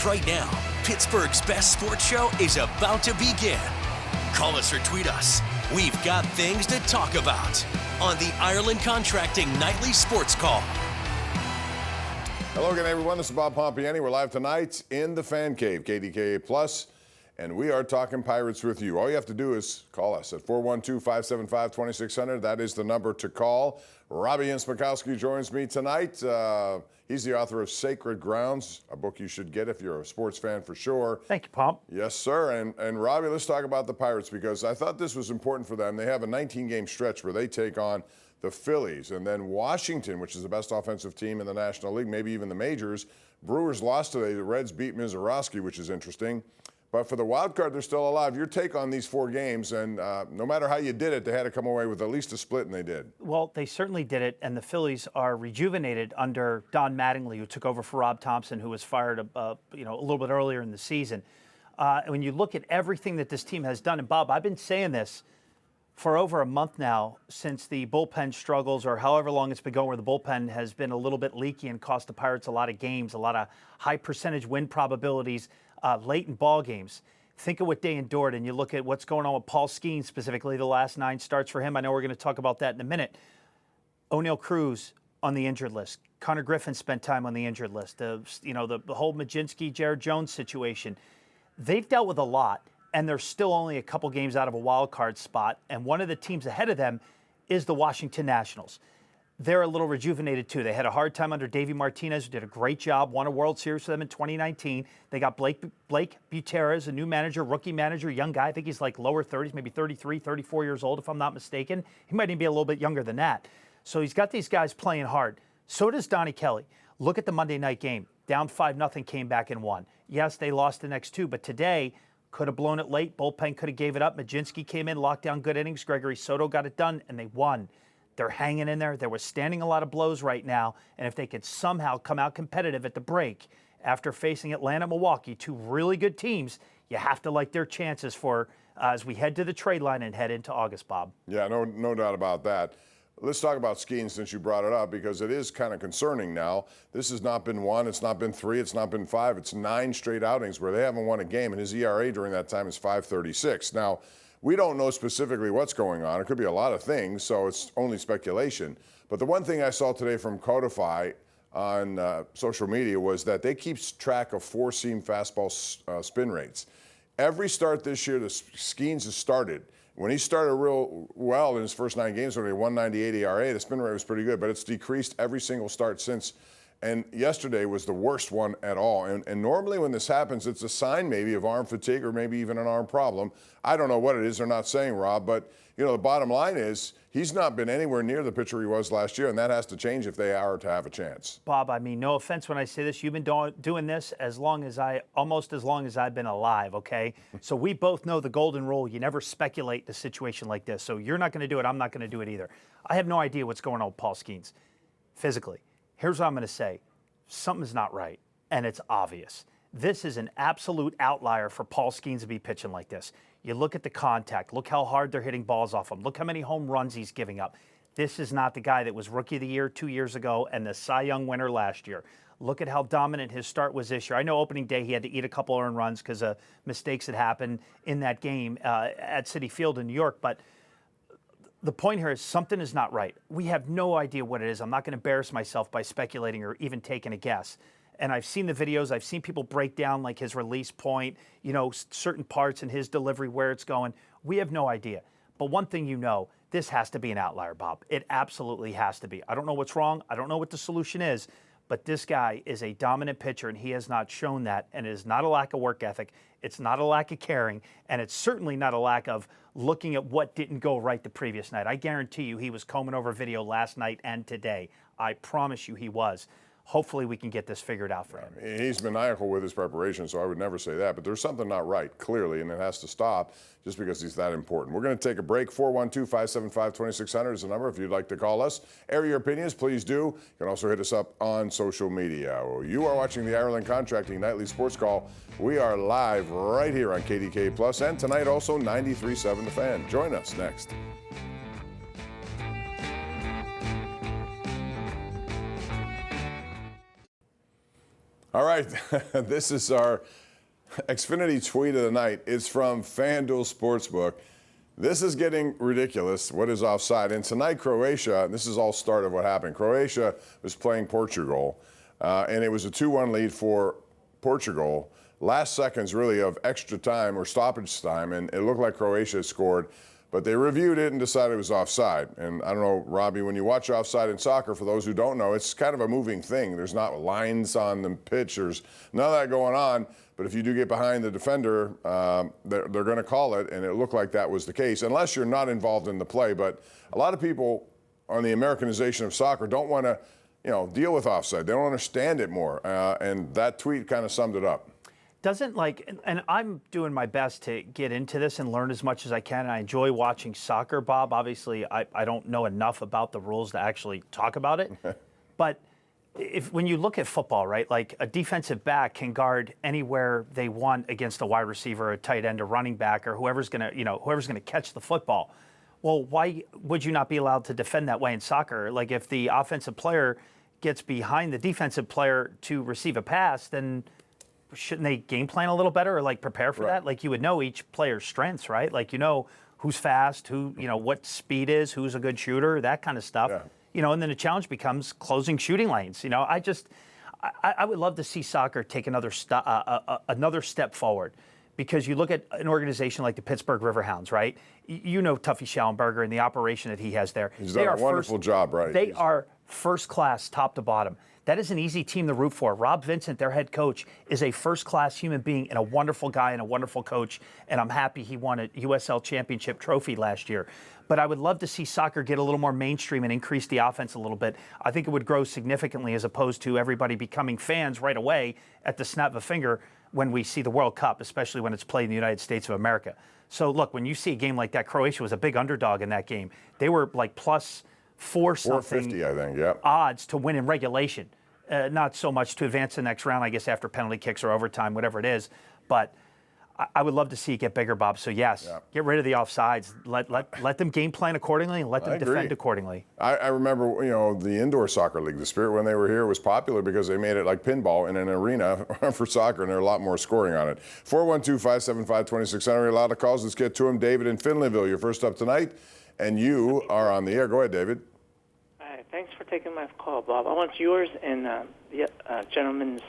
right now. Pittsburgh's best sports show is about to begin. Call us or tweet us. We've got things to talk about on the Ireland Contracting Nightly Sports Call. Hello again, everyone. This is Bob Pompeani. We're live tonight in the Fan Cave, KDKA+, and we are talking Pirates with you. All you have to do is call us at 412-575-2600. That is the number to call. Robby Incmikoski joins me tonight. He's the author of Sacred Grounds, a book you should get if you're a sports fan for sure. Thank you, Pomp. Yes, sir. And Robby, let's talk about the Pirates because I thought this was important for them. They have a 19-game stretch where they take on the Phillies and then Washington, which is the best offensive team in the National League, maybe even the majors. Brewers lost today. The Reds beat Mizorowski, which is interesting. But for the wild card, they're still alive. Your take on these 4 games, and no matter how you did it, they had to come away with at least a split, and they did. Well, they certainly did it, and the Phillies are rejuvenated under Don Mattingly, who took over for Rob Thompson, who was fired a little bit earlier in the season. When you look at everything that this team has done, and Bob, I've been saying this for over a month now since the bullpen struggles, or however long it's been going, where the bullpen has been a little bit leaky and cost the Pirates a lot of games, a lot of high percentage win probabilities late in ball games. Think of what they endured, and you look at what's going on with Paul Skeens, specifically the last 9 starts for him. I know we're going to talk about that in a minute. O'Neal Cruz on the injured list. Connor Griffin spent time on the injured list. The whole Majinski, Jared Jones situation. They've dealt with a lot, and they're still only a couple games out of a wild card spot. And one of the teams ahead of them is the Washington Nationals. They're a little rejuvenated, too. They had a hard time under Davey Martinez, who did a great job, won a World Series for them in 2019. They got Blake Buterres, a new manager, rookie manager, young guy. I think he's like lower 30s, maybe 33, 34 years old, if I'm not mistaken. He might even be a little bit younger than that. So he's got these guys playing hard. So does Donnie Kelly. Look at the Monday night game. Down 5-0, came back and won. Yes, they lost the next 2, but today could have blown it late. Bullpen could have gave it up. Majinski came in, locked down good innings. Gregory Soto got it done, and they won. They're hanging in there. They're withstanding a lot of blows right now. And if they could somehow come out competitive at the break after facing Atlanta, Milwaukee, 2 really good teams, you have to like their chances for as we head to the trade line and head into August, Bob. Yeah, no doubt about that. Let's talk about Skeens since you brought it up because it is kind of concerning now. This has not been 1, it's not been 3, it's not been 5. It's 9 straight outings where they haven't won a game, and his ERA during that time is 5.36. Now, we don't know specifically what's going on. It could be a lot of things, so it's only speculation. But the one thing I saw today from Codify on social media was that they keep track of 4-seam fastball spin rates. Every start this year, the Skeens has started. When he started real well in his first 9 games, when he had 198 ERA, the spin rate was pretty good, but it's decreased every single start since. And yesterday was the worst one at all. And normally when this happens, it's a sign maybe of arm fatigue or maybe even an arm problem. I don't know what it is. They're not saying, Rob, but the bottom line is he's not been anywhere near the pitcher he was last year, and that has to change if they are to have a chance. Bob, I mean, no offense when I say this. You've been doing this almost as long as I've been alive, okay? So we both know the golden rule. You never speculate in a situation like this. So you're not going to do it. I'm not going to do it either. I have no idea what's going on with Paul Skeens physically. Here's what I'm going to say. Something's not right, and it's obvious. This is an absolute outlier for Paul Skeens to be pitching like this. You look at the contact. Look how hard they're hitting balls off him. Look how many home runs he's giving up. This is not the guy that was Rookie of the Year 2 years ago and the Cy Young winner last year. Look at how dominant his start was this year. I know opening day he had to eat a couple earned runs because of mistakes that happened in that game at Citi Field in New York, but the point here is something is not right. We have no idea what it is. I'm not going to embarrass myself by speculating or even taking a guess. And I've seen the videos. I've seen people break down like his release point, certain parts in his delivery, where it's going. We have no idea. But one thing this has to be an outlier, Bob. It absolutely has to be. I don't know what's wrong. I don't know what the solution is. But this guy is a dominant pitcher, and he has not shown that. And it is not a lack of work ethic. It's not a lack of caring. And it's certainly not a lack of looking at what didn't go right the previous night. I guarantee you he was combing over video last night and today. I promise you he was. Hopefully we can get this figured out for him. He's maniacal with his preparation, so I would never say that. But there's something not right, clearly, and it has to stop just because he's that important. We're going to take a break. 412-575-2600 is the number if you'd like to call us. Air your opinions, please do. You can also hit us up on social media. You are watching the Ireland Contracting Nightly Sports Call. We are live right here on KDKA+, and tonight also 93.7 The Fan. Join us next. All right, this is our Xfinity tweet of the night. It's from FanDuel Sportsbook. This is getting ridiculous. What is offside? And tonight, Croatia, this is all start of what happened. Croatia was playing Portugal, and it was a 2-1 lead for Portugal. Last seconds, really, of extra time or stoppage time, and it looked like Croatia scored. But they reviewed it and decided it was offside. And I don't know, Robby, when you watch offside in soccer, for those who don't know, it's kind of a moving thing. There's not lines on the pitch. There's none of that going on. But if you do get behind the defender, they're going to call it. And it looked like that was the case, unless you're not involved in the play. But a lot of people on the Americanization of soccer don't want to, deal with offside. They don't understand it more. And that tweet kind of summed it up. Doesn't and I'm doing my best to get into this and learn as much as I can. And I enjoy watching soccer, Bob. Obviously, I don't know enough about the rules to actually talk about it. But when you look at football, right, like a defensive back can guard anywhere they want against a wide receiver, a tight end, a running back, or whoever's going to catch the football. Well, why would you not be allowed to defend that way in soccer? Like if the offensive player gets behind the defensive player to receive a pass, then shouldn't they game plan a little better or prepare for that? Like you would know each player's strengths, right? Like who's fast, who what speed is, who's a good shooter, that kind of stuff. Yeah. And then the challenge becomes closing shooting lanes. I would love to see soccer take another step forward, because you look at an organization like the Pittsburgh Riverhounds, right? Tuffy Schallenberger and the operation that he has there. He's done a wonderful job, right? They are first class, top to bottom. That is an easy team to root for. Rob Vincent, their head coach, is a first-class human being and a wonderful guy and a wonderful coach, and I'm happy he won a USL Championship trophy last year. But I would love to see soccer get a little more mainstream and increase the offense a little bit. I think it would grow significantly, as opposed to everybody becoming fans right away at the snap of a finger when we see the World Cup, especially when it's played in the United States of America. So, look, when you see a game like that, Croatia was a big underdog in that game. They were plus 4-something 450, I think, yeah, odds to win in regulation. Not so much to advance the next round, I guess, after penalty kicks or overtime, whatever it is. But I would love to see it get bigger, Bob. So, yes, get rid of the offsides. Let them game plan accordingly and let them defend accordingly. I remember, the indoor soccer league, the Spirit, when they were here, was popular because they made it like pinball in an arena for soccer, and there are a lot more scoring on it. 412-575-2600. You're allowed to calls. Let's get to them. David in Finleyville, you're first up tonight, and you are on the air. Go ahead, David. Thanks for taking my call, Bob. I want yours and the gentleman's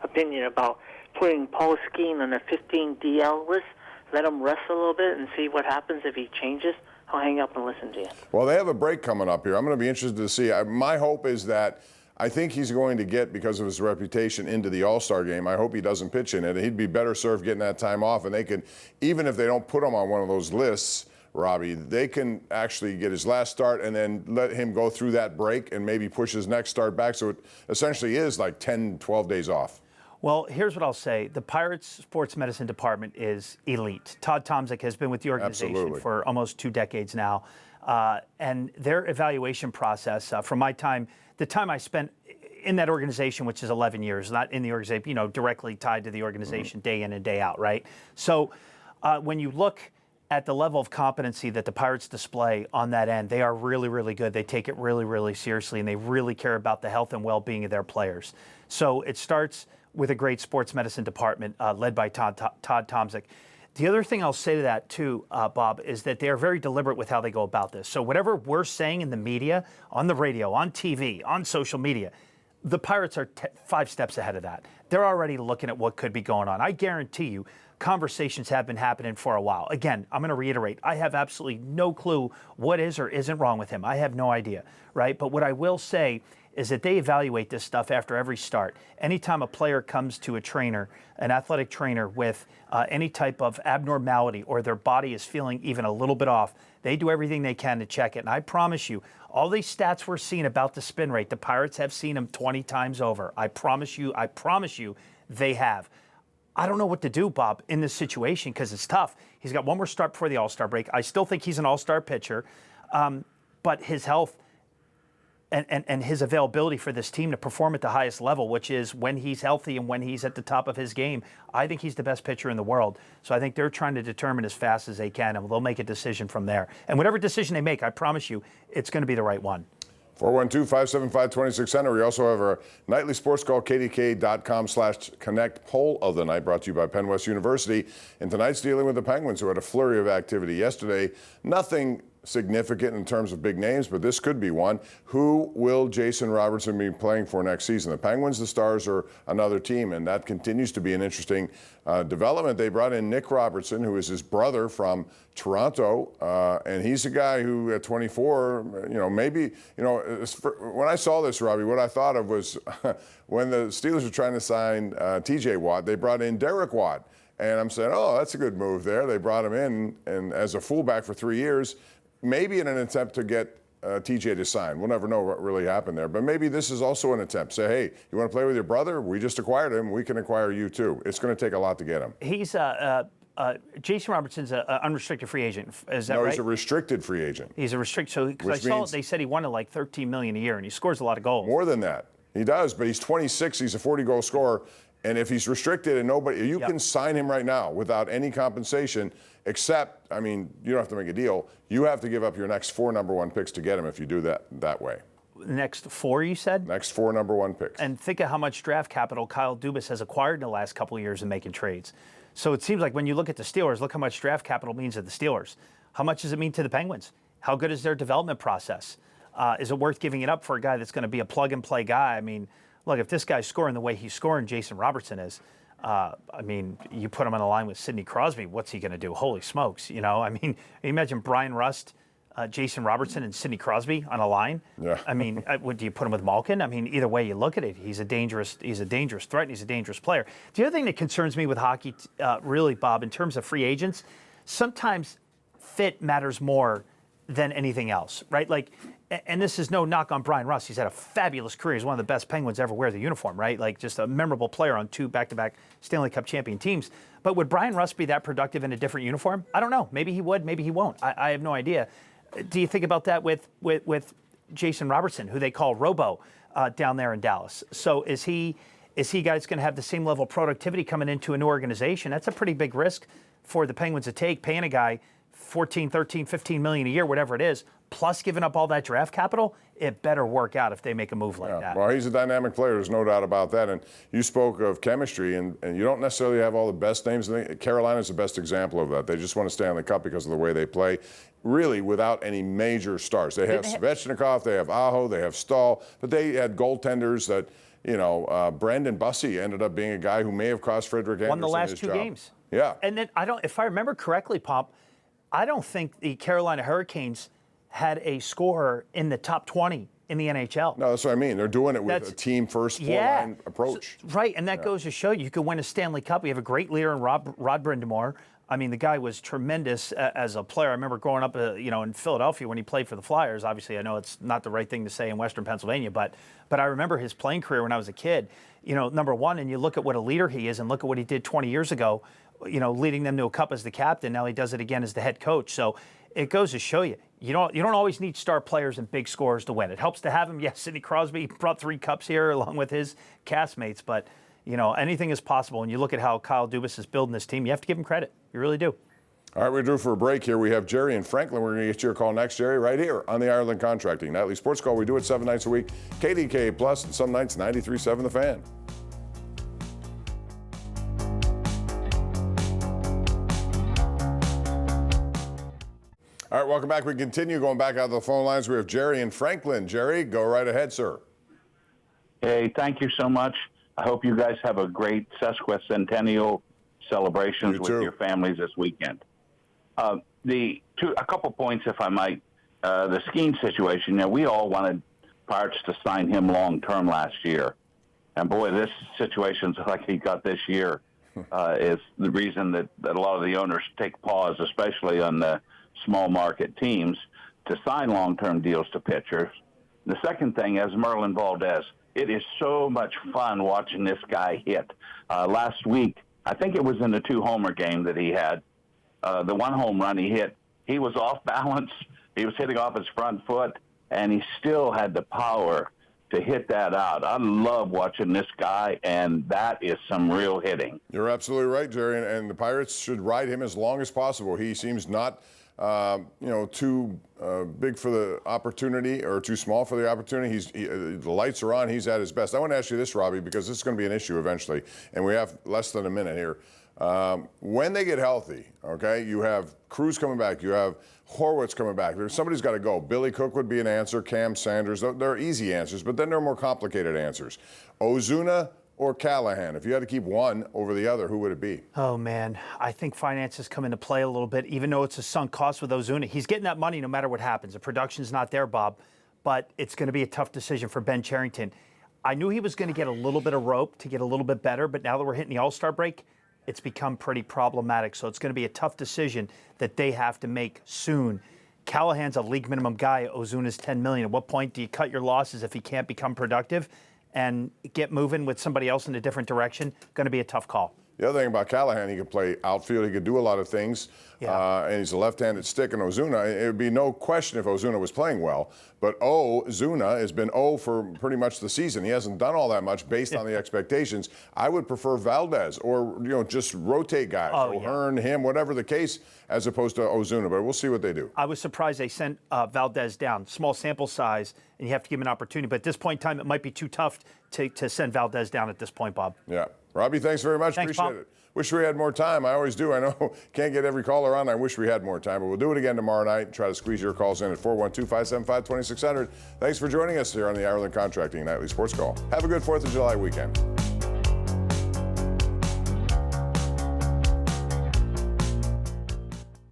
opinion about putting Paul Skeen on the 15 DL list. Let him rest a little bit and see what happens if he changes. I'll hang up and listen to you. Well, they have a break coming up here. I'm going to be interested to see. My hope is that I think he's going to get, because of his reputation, into the All-Star game. I hope he doesn't pitch in it. He'd be better served getting that time off, and they could, even if they don't put him on one of those lists, Robby, they can actually get his last start and then let him go through that break and maybe push his next start back. So it essentially is like 10, 12 days off. Well, here's what I'll say. The Pirates sports medicine department is elite. Todd Tomczyk has been with the organization for almost 2 decades now. And their evaluation process, from my time, the time I spent in that organization, which is 11 years, not in the organization, directly tied to the organization day in and day out, right? So when you look at the level of competency that the Pirates display on that end, they are really, really good. They take it really, really seriously, and they really care about the health and well-being of their players. So it starts with a great sports medicine department led by Todd Tomczyk. The other thing I'll say to that, too, Bob, is that they are very deliberate with how they go about this. So whatever we're saying in the media, on the radio, on TV, on social media, the Pirates are 5 steps ahead of that. They're already looking at what could be going on. I guarantee you, conversations have been happening for a while. Again, I'm going to reiterate, I have absolutely no clue what is or isn't wrong with him. I have no idea, right? But what I will say is that they evaluate this stuff after every start. Anytime a player comes to a trainer, an athletic trainer, with any type of abnormality or their body is feeling even a little bit off, they do everything they can to check it. And I promise you, all these stats we're seeing about the spin rate, the Pirates have seen them 20 times over. I promise you, they have. I don't know what to do, Bob, in this situation, because it's tough. He's got one more start before the All-Star break. I still think he's an All-Star pitcher, but his health and his availability for this team to perform at the highest level, which is when he's healthy and when he's at the top of his game, I think he's the best pitcher in the world. So I think they're trying to determine as fast as they can, and they'll make a decision from there. And whatever decision they make, I promise you, it's going to be the right one. 412-575-2600. We also have our nightly sports call, KDKA.com/Connect poll of the night, brought to you by Penn West University. And tonight's dealing with the Penguins, who had a flurry of activity yesterday. Nothing significant in terms of big names, but this could be one. Who will Jason Robertson be playing for next season? The Penguins, the Stars, are another team, and that continues to be an interesting development. They brought in Nick Robertson, who is his brother from Toronto, and he's a guy who at 24, maybe, when I saw this, Robby, what I thought of was when the Steelers were trying to sign TJ Watt, they brought in Derek Watt. And I'm saying, oh, that's a good move there. They brought him in and as a fullback for 3 years, maybe in an attempt to get TJ to sign. We'll never know what really happened there. But maybe this is also an attempt. Say, hey, you want to play with your brother? We just acquired him. We can acquire you too. It's going to take a lot to get him. He's Jason Robertson's an unrestricted free agent. Is that right? No, he's a restricted free agent. He's a restricted. So because I saw they said he wanted like $13 million a year, and he scores a lot of goals. More than that, he does. But he's 26. He's a 40-goal scorer. And if he's restricted and nobody, you can sign him right now without any compensation, except, you don't have to make a deal. You have to give up your next 4 number 1 picks to get him if you do that way. Next 4, you said? Next 4 number 1 picks. And think of how much draft capital Kyle Dubas has acquired in the last couple of years in making trades. So it seems like when you look at the Steelers, look how much draft capital means to the Steelers. How much does it mean to the Penguins? How good is their development process? Is it worth giving it up for a guy that's going to be a plug-and-play guy? Look, if this guy's scoring the way he's scoring, Jason Robertson is, you put him on the line with Sidney Crosby, what's he going to do? Holy smokes, imagine Brian Rust, Jason Robertson, and Sidney Crosby on a line. Yeah. Do you put him with Malkin? Either way you look at it, he's a dangerous threat, and he's a dangerous player. The other thing that concerns me with hockey, really, Bob, in terms of free agents, sometimes fit matters more than anything else, right? And this is no knock on Brian Rust. He's had a fabulous career. He's one of the best Penguins ever wear the uniform, right? Just a memorable player on 2 back-to-back Stanley Cup champion teams. But would Brian Rust be that productive in a different uniform? I don't know. Maybe he would. Maybe he won't. I have no idea. Do you think about that with Jason Robertson, who they call Robo down there in Dallas? So is he guys going to have the same level of productivity coming into a new organization? That's a pretty big risk for the Penguins to take, paying a guy 14, 13, 15 million a year, whatever it is, plus giving up all that draft capital. It better work out if they make a move like that. Well, he's a dynamic player. There's no doubt about that. And you spoke of chemistry, and you don't necessarily have all the best names. Carolina's the best example of that. They just want to stay on the cup because of the way they play, really without any major stars. They have Svechnikov, they have Aho, they have Stahl, but they had goaltenders that, Brandon Bussey ended up being a guy who may have cost Frederick Anderson won the last his 2 job. games. Yeah. And then if I remember correctly, Pop, I don't think the Carolina Hurricanes had a scorer in the top 20 in the NHL. No, that's what I mean. They're doing it with a team-first, 4-line approach. Right, and that goes to show you could win a Stanley Cup. We have a great leader in Rod Brind'Amour. The guy was tremendous as a player. I remember growing up, in Philadelphia when he played for the Flyers. Obviously, I know it's not the right thing to say in Western Pennsylvania, but I remember his playing career when I was a kid. Number one, and you look at what a leader he is and look at what he did 20 years ago, leading them to a cup as the captain. Now he does it again as the head coach. So it goes to show you, you don't always need star players and big scorers to win. It helps to have them. Yes, Sidney Crosby brought 3 cups here along with his castmates, but anything is possible. And you look at how Kyle Dubas is building this team, you have to give him credit. You really do. All right, we're due for a break here. We have Jerry and Franklin. We're going to get your call next, Jerry, right here on the Ireland Contracting Nightly Sports Call. We do it 7 nights a week. KDKA Plus, and some nights 93.7 The Fan. All right, welcome back. We continue going back out of the phone lines. We have Jerry and Franklin. Jerry, go right ahead, sir. Hey, thank you so much. I hope you guys have a great sesquicentennial celebrations with your families this weekend. A couple points, if I might. The Skeen situation, we all wanted Pirates to sign him long-term last year. And, boy, this situation's like he got this year is the reason that a lot of the owners take pause, especially on the small market teams, to sign long-term deals to pitchers. The second thing is Merlin Valdez. It is so much fun watching this guy hit. Last week, I think it was in the 2-homer game that he had, the 1 home run he hit, he was off balance. He was hitting off his front foot, and he still had the power to hit that out. I love watching this guy, and that is some real hitting. You're absolutely right, Jerry, and the Pirates should ride him as long as possible. He seems not too big for the opportunity or too small for the opportunity. The lights are on. He's at his best. I want to ask you this, Robby, because this is going to be an issue eventually, and we have less than a minute here. When they get healthy, okay, you have Cruz coming back. You have Horwitz coming back. Somebody's got to go. Billy Cook would be an answer. Cam Sanders. They're easy answers, but then there are more complicated answers. Ozuna or Callahan? If you had to keep one over the other, who would it be? Oh, man. I think finances come into play a little bit, even though it's a sunk cost with Ozuna. He's getting that money no matter what happens. The production's not there, Bob, but it's going to be a tough decision for Ben Cherington. I knew he was going to get a little bit of rope to get a little bit better, but now that we're hitting the All-Star break, it's become pretty problematic. So it's going to be a tough decision that they have to make soon. Callahan's a league minimum guy. Ozuna's $10 million. At what point do you cut your losses if he can't become productive and get moving with somebody else in a different direction? Going to be a tough call. The other thing about Callahan, he can play outfield. He could do a lot of things. Yeah. And he's a left-handed stick. And Ozuna, it would be no question if Ozuna was playing well. But Ozuna has been for pretty much the season. He hasn't done all that much based on the expectations. I would prefer Valdez or, just rotate guys. O'Hearn, him, whatever the case, as opposed to Ozuna. But we'll see what they do. I was surprised they sent Valdez down. Small sample size, and you have to give him an opportunity. But at this point in time, it might be too tough to send Valdez down at this point, Bob. Yeah. Robby, thanks very much. Thanks, Appreciate it. Wish we had more time. I always do. I know can't get every caller on. I wish we had more time, but we'll do it again tomorrow night. Try to squeeze your calls in at 412-575-2600. Thanks for joining us here on the Ireland Contracting Nightly Sports Call. Have a good 4th of July weekend.